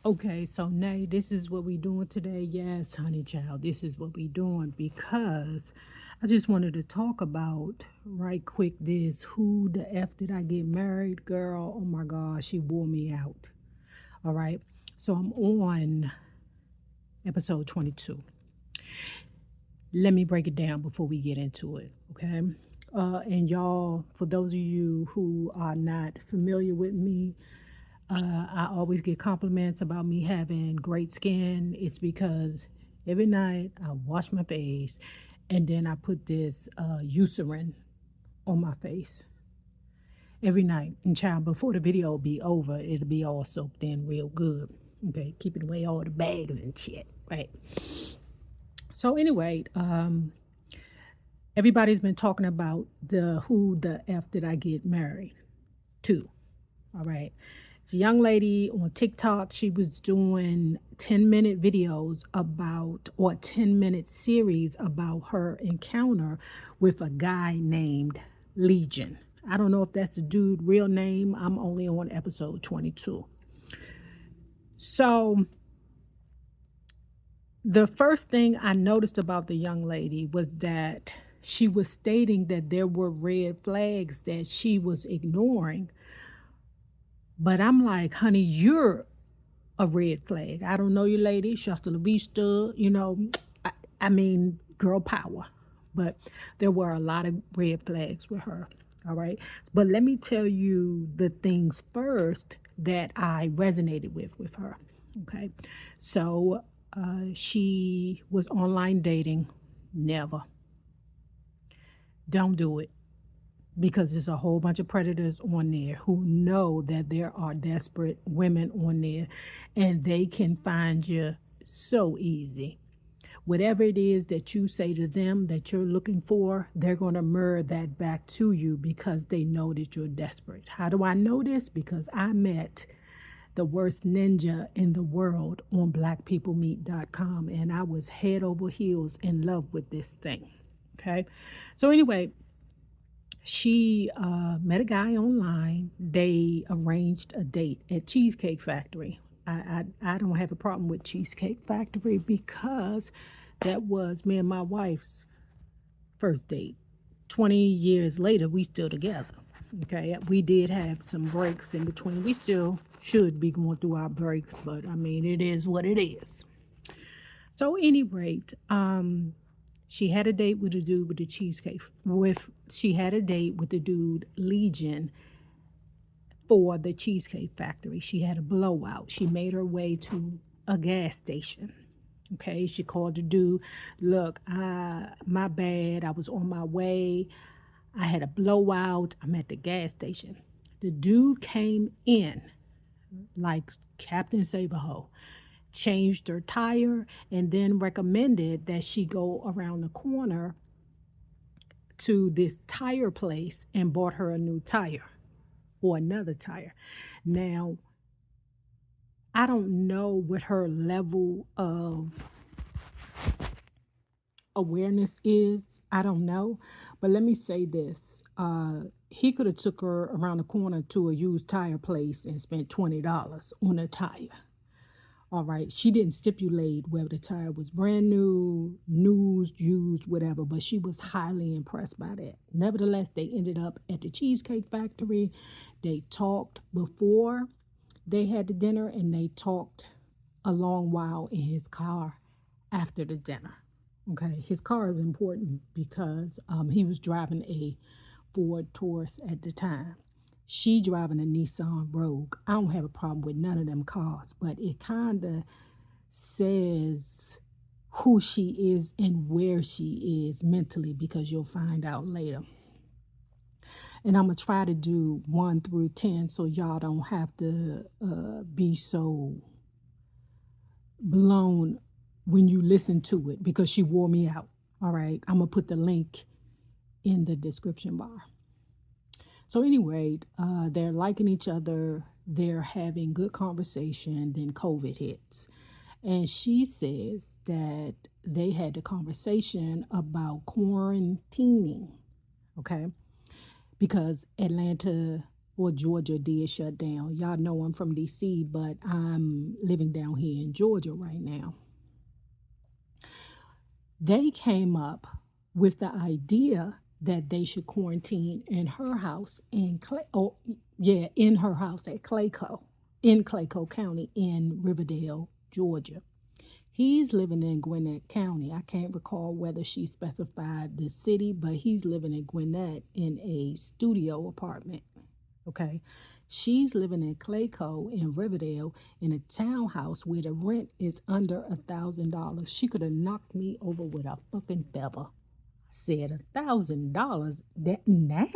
Okay, so Nay, this is what we doing today. Yes, honey child, this is what we doing because I just wanted to talk about right quick this who the F did I get married, girl? Oh my God, she wore me out. All right. So I'm on episode 22. Let me break it down before we get into it, okay? And y'all, for those of you who are not familiar with me, I always get compliments about me having great skin. It's because every night I wash my face and then I put this Eucerin on my face every night. And child, before the video be over, it'll be all soaked in real good. Okay, keeping away all the bags and shit, right? So anyway, everybody's been talking about the who the F did I get married to. All right. It's a young lady on TikTok. She was doing 10-minute videos about, or a 10-minute series about her encounter with a guy named Legion. I don't know if that's the dude's real name. I'm only on episode 22. So the first thing I noticed about the young lady was that she was stating that there were red flags that she was ignoring. But I'm like, honey, you're a red flag. I don't know you, lady. Shasta La Vista, I mean, girl power. But there were a lot of red flags with her. All right. But let me tell you the things first that I resonated with her. Okay. So she was online dating. Never. Don't do it because there's a whole bunch of predators on there who know that there are desperate women on there and they can find you so easy. Whatever it is that you say to them that you're looking for, they're going to mirror that back to you because they know that you're desperate. How do I know this? Because I met the worst ninja in the world on blackpeoplemeet.com and I was head over heels in love with this thing. Okay. So, anyway, she met a guy online. They arranged a date at Cheesecake Factory. I don't have a problem with Cheesecake Factory because that was me and my wife's first date. 20 years later, we still together. Okay, we did have some breaks in between. We still should be going through our breaks, but I mean, it is what it is. So, any rate, she had a date with a dude with the cheesecake. She had a date with the dude Legion for the Cheesecake Factory. She had a blowout. She made her way to a gas station. Okay, she called the dude. Look, my bad. I was on my way. I had a blowout. I'm at the gas station. The dude came in like Captain Saberho, changed her tire, and then recommended that she go around the corner to this tire place and bought her a new tire or another tire. Now, I don't know what her level of awareness is. I don't know. But let me say this. He could have took her around the corner to a used tire place and spent $20 on a tire. All right. She didn't stipulate whether the tire was brand new, used, whatever, but she was highly impressed by that. Nevertheless, they ended up at the Cheesecake Factory. They talked before they had the dinner and they talked a long while in his car after the dinner. Okay. His car is important because he was driving a Ford Taurus at the time. She driving a Nissan Rogue. I don't have a problem with none of them cars, but it kind of says who she is and where she is mentally because you'll find out later. And I'm going to try to do 1 through 10 so y'all don't have to be so blown when you listen to it because she wore me out. All right. I'm going to put the link in the description bar. So anyway, they're liking each other. They're having good conversation. Then COVID hits. And she says that they had a conversation about quarantining. Okay. Because Atlanta or Georgia did shut down. Y'all know I'm from DC, but I'm living down here in Georgia right now. They came up with the idea that they should quarantine in her house in in her house at Clayco, in Clayco County in Riverdale, Georgia. He's living in Gwinnett County. I can't recall whether she specified the city, but he's living in Gwinnett in a studio apartment. Okay. She's living in Clayco in Riverdale in a townhouse where the rent is under $1,000. She could have knocked me over with a fucking feather. I said $1,000 that now?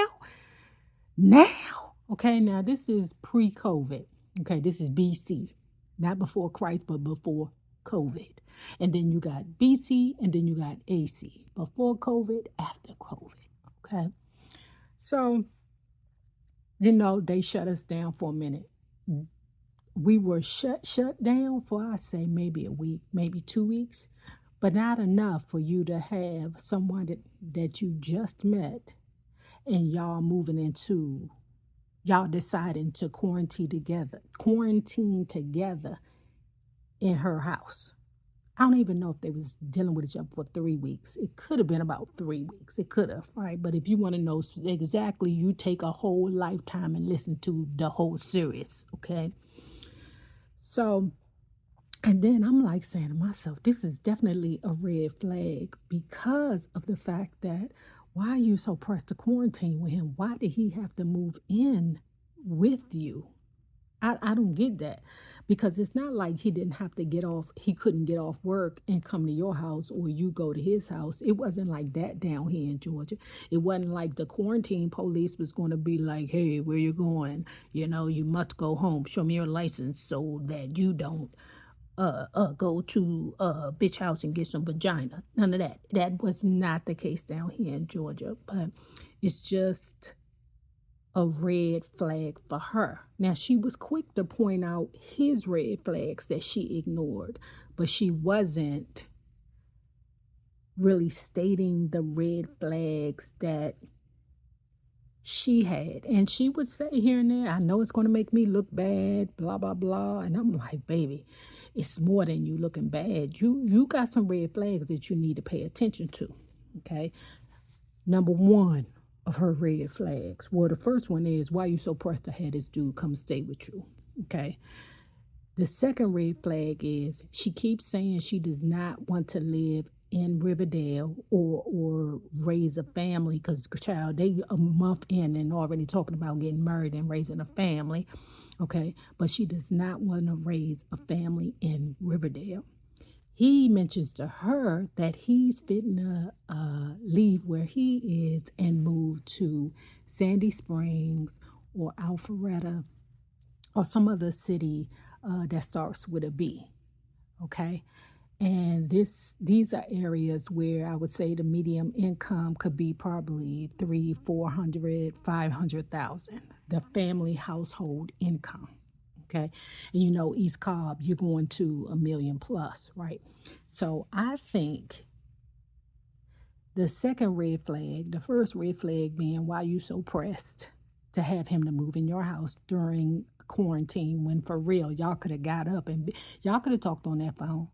Now? Okay, now this is pre-COVID. Okay, this is BC. Not before Christ, but before COVID. And then you got BC and then you got AC. Before COVID, after COVID. Okay. So they shut us down for a minute. We were shut down for, I say, maybe a week, maybe 2 weeks, but not enough for you to have someone that you just met and y'all deciding to quarantine together in her house. I don't even know if they was dealing with each other for 3 weeks. It could have been about 3 weeks. It could have, right? But if you want to know exactly, you take a whole lifetime and listen to the whole series, okay? So, and then I'm like saying to myself, this is definitely a red flag because of the fact that why are you so pressed to quarantine with him? Why did he have to move in with you? I don't get that because it's not like he couldn't get off work and come to your house or you go to his house. It wasn't like that down here in Georgia. It wasn't like the quarantine police was going to be like, hey, where you going? You must go home. Show me your license so that you don't go to bitch house and get some vagina. None of that. That was not the case down here in Georgia, but it's just a red flag for her. Now, she was quick to point out his red flags that she ignored, but she wasn't really stating the red flags that she had. And she would say here and there, I know it's going to make me look bad, blah, blah, blah. And I'm like, baby, it's more than you looking bad. You got some red flags that you need to pay attention to, okay? Number one of her red flags. Well, the first one is, why you so pressed to have this dude come stay with you? Okay. The second red flag is she keeps saying she does not want to live in Riverdale or raise a family because child, they a month in and already talking about getting married and raising a family. Okay. But she does not want to raise a family in Riverdale. He mentions to her that he's fitting to leave where he is and move to Sandy Springs or Alpharetta or some other city that starts with a B. Okay. And these are areas where I would say the medium income could be probably 300, 400, 500,000, the family household income. Okay. And East Cobb, you're going to $1 million plus, right? So I think the second red flag, the first red flag being why you so pressed to have him to move in your house during quarantine when for real, y'all could have got up and y'all could have talked on that phone.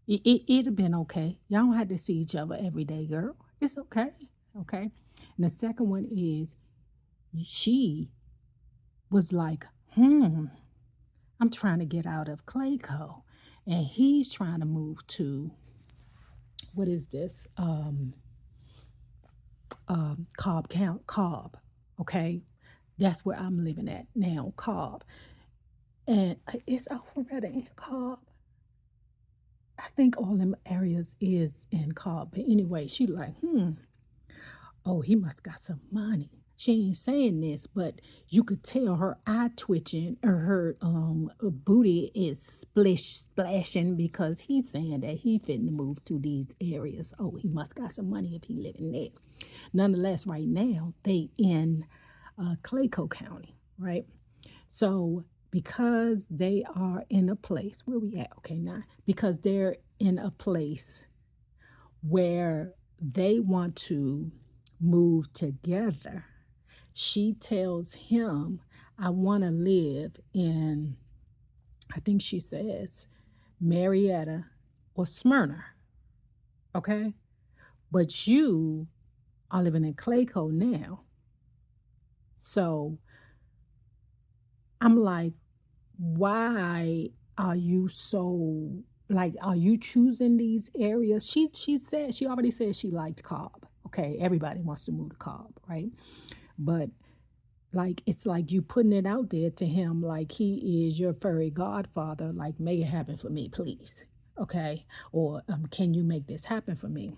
It'd have been okay. Y'all don't have to see each other every day, girl. It's okay. Okay. And the second one is she was like, I'm trying to get out of Clayco. And he's trying to move to, what is this? Cobb. Okay. That's where I'm living at now, Cobb. And it's Alpharetta in Cobb. I think all them areas is in Cobb. But anyway, she like, oh, he must got some money. She ain't saying this, but you could tell her eye twitching or her booty is splashing because he's saying that he fitting to move to these areas. Oh, he must got some money if he living there. Nonetheless, right now, they in Clayco County, right? So because they are in a place, where we at? Okay, now, because they're in a place where they want to move together, she tells him, I want to live in, I think she says, Marietta or Smyrna, okay? But you are living in Clayco now. So I'm like, why are you so like are you choosing these areas? She already said she liked Cobb. Okay, everybody wants to move to Cobb, right? But like it's like you putting it out there to him like he is your furry godfather, like make it happen for me, please. Okay. Or can you make this happen for me?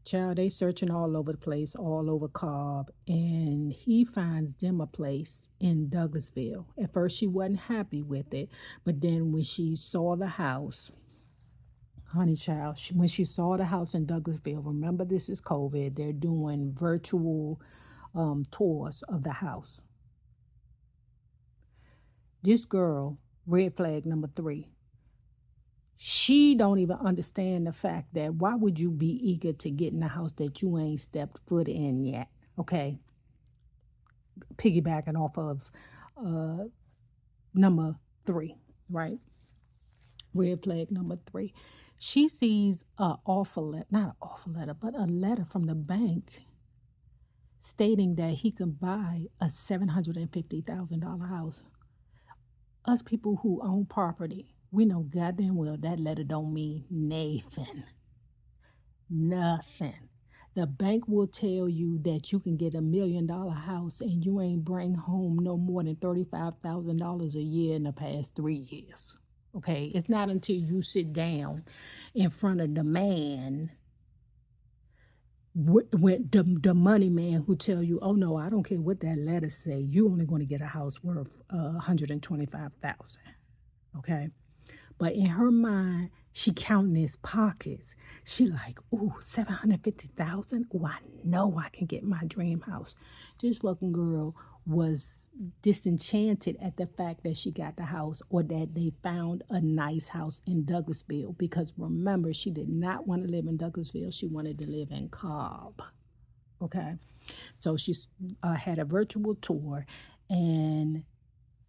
Child, they searching all over the place, all over Cobb, and he finds them a place in Douglasville. At first, she wasn't happy with it, but then when she saw the house, honey child, when she saw the house in Douglasville, remember this is COVID, they're doing virtual tours of the house. This girl, red flag number 3, she don't even understand the fact that why would you be eager to get in a house that you ain't stepped foot in yet? Okay, piggybacking off of uh, number 3, right? Red flag number 3. She sees a offer letter, not an offer letter, but a letter from the bank stating that he can buy a $750,000 house. Us people who own property, we know goddamn well that letter don't mean Nathan. Nothing. The bank will tell you that you can get $1 million house and you ain't bring home no more than $35,000 a year in the past 3 years. Okay, it's not until you sit down in front of the man, with the money man, who tell you, oh no, I don't care what that letter say. You only going to get a house worth $125,000. Okay. But in her mind, she counting his pockets. She like, ooh, 750,000. Oh, I know I can get my dream house. This fucking girl was disenchanted at the fact that she got the house or that they found a nice house in Douglasville. Because remember, she did not want to live in Douglasville. She wanted to live in Cobb. Okay. So she had a virtual tour, and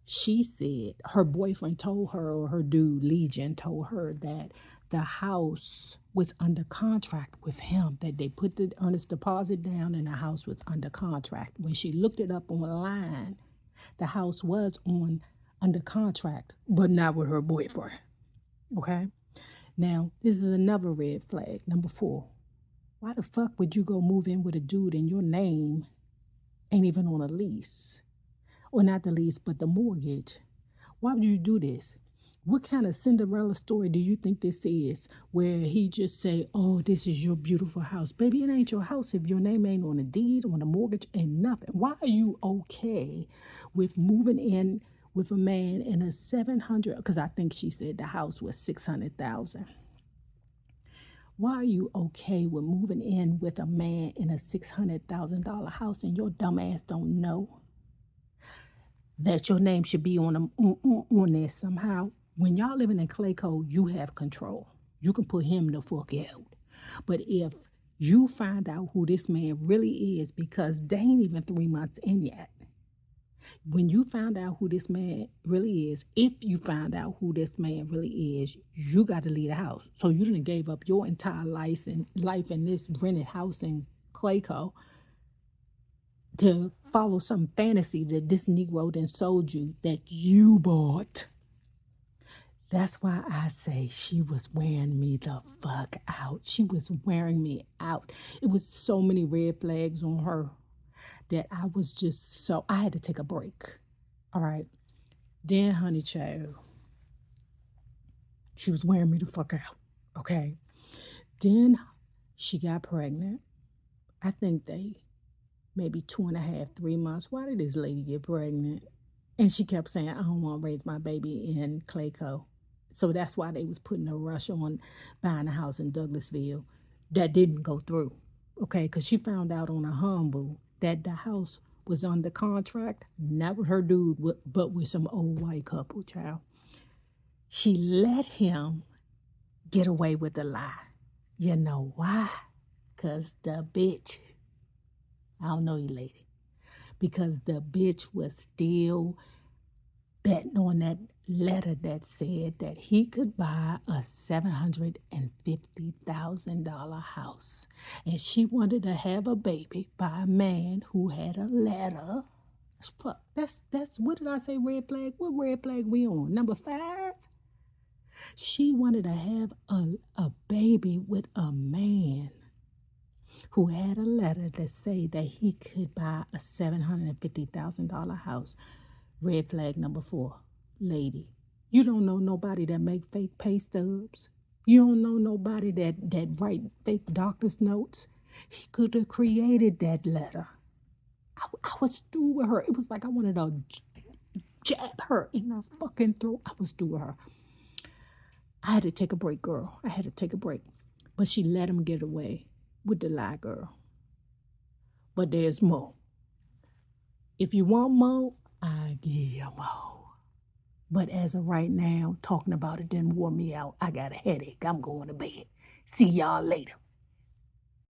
she said her boyfriend told her, or her dude Legion told her, that the house was under contract with him, that they put the earnest deposit down and the house was under contract. When she looked it up online, the house was on under contract, but not with her boyfriend. Okay. Now, this is another red flag. Number 4. Why the fuck would you go move in with a dude and your name ain't even on a lease? Or not the lease, but the mortgage. Why would you do this? What kind of Cinderella story do you think this is, where he just say, oh, this is your beautiful house? Baby, it ain't your house if your name ain't on a deed, on a mortgage, and nothing. Why are you okay with moving in with a man in a 700, because I think she said the house was 600,000. Why are you okay with moving in with a man in a $600,000 house and your dumb ass don't know that your name should be on there somehow? When y'all living in Clayco, you have control. You can put him the fuck out. But if you find out who this man really is, because they ain't even 3 months in yet, when you found out who this man really is, if you find out who this man really is, you got to leave the house. So you done gave up your entire life in this rented house in Clayco to follow some fantasy that this Negro then sold you, that you bought. That's why I say she was wearing me the fuck out. She was wearing me out. It was so many red flags on her that I was just so, I had to take a break. All right. Then, honey child, she was wearing me the fuck out. Okay. Then she got pregnant. I think they maybe 2.5, 3 months. Why did this lady get pregnant? And she kept saying, I don't want to raise my baby in Clayco. So that's why they was putting a rush on buying a house in Douglasville. That didn't go through. Okay, because she found out on a humble that the house was under contract, not with her dude, but with some old white couple, child. She let him get away with the lie. You know why? Because the bitch I don't know you, lady. Because the bitch was still betting on that letter that said that he could buy a $750,000 house. And she wanted to have a baby by a man who had a letter. Fuck, that's what did I say, red flag? What red flag we on? Number 5? She wanted to have a baby with a man who had a letter that say that he could buy a $750,000 house. Red flag number 4. Lady, you don't know nobody that make fake pay stubs. You don't know nobody that write fake doctor's notes. He could have created that letter. I was through with her. It was like I wanted to jab her in her fucking throat. I was through with her. I had to take a break, girl. I had to take a break. But she let him get away with the lie, girl. But there's more. If you want more, I give you more. But as of right now, talking about it didn't wore me out. I got a headache. I'm going to bed. See y'all later.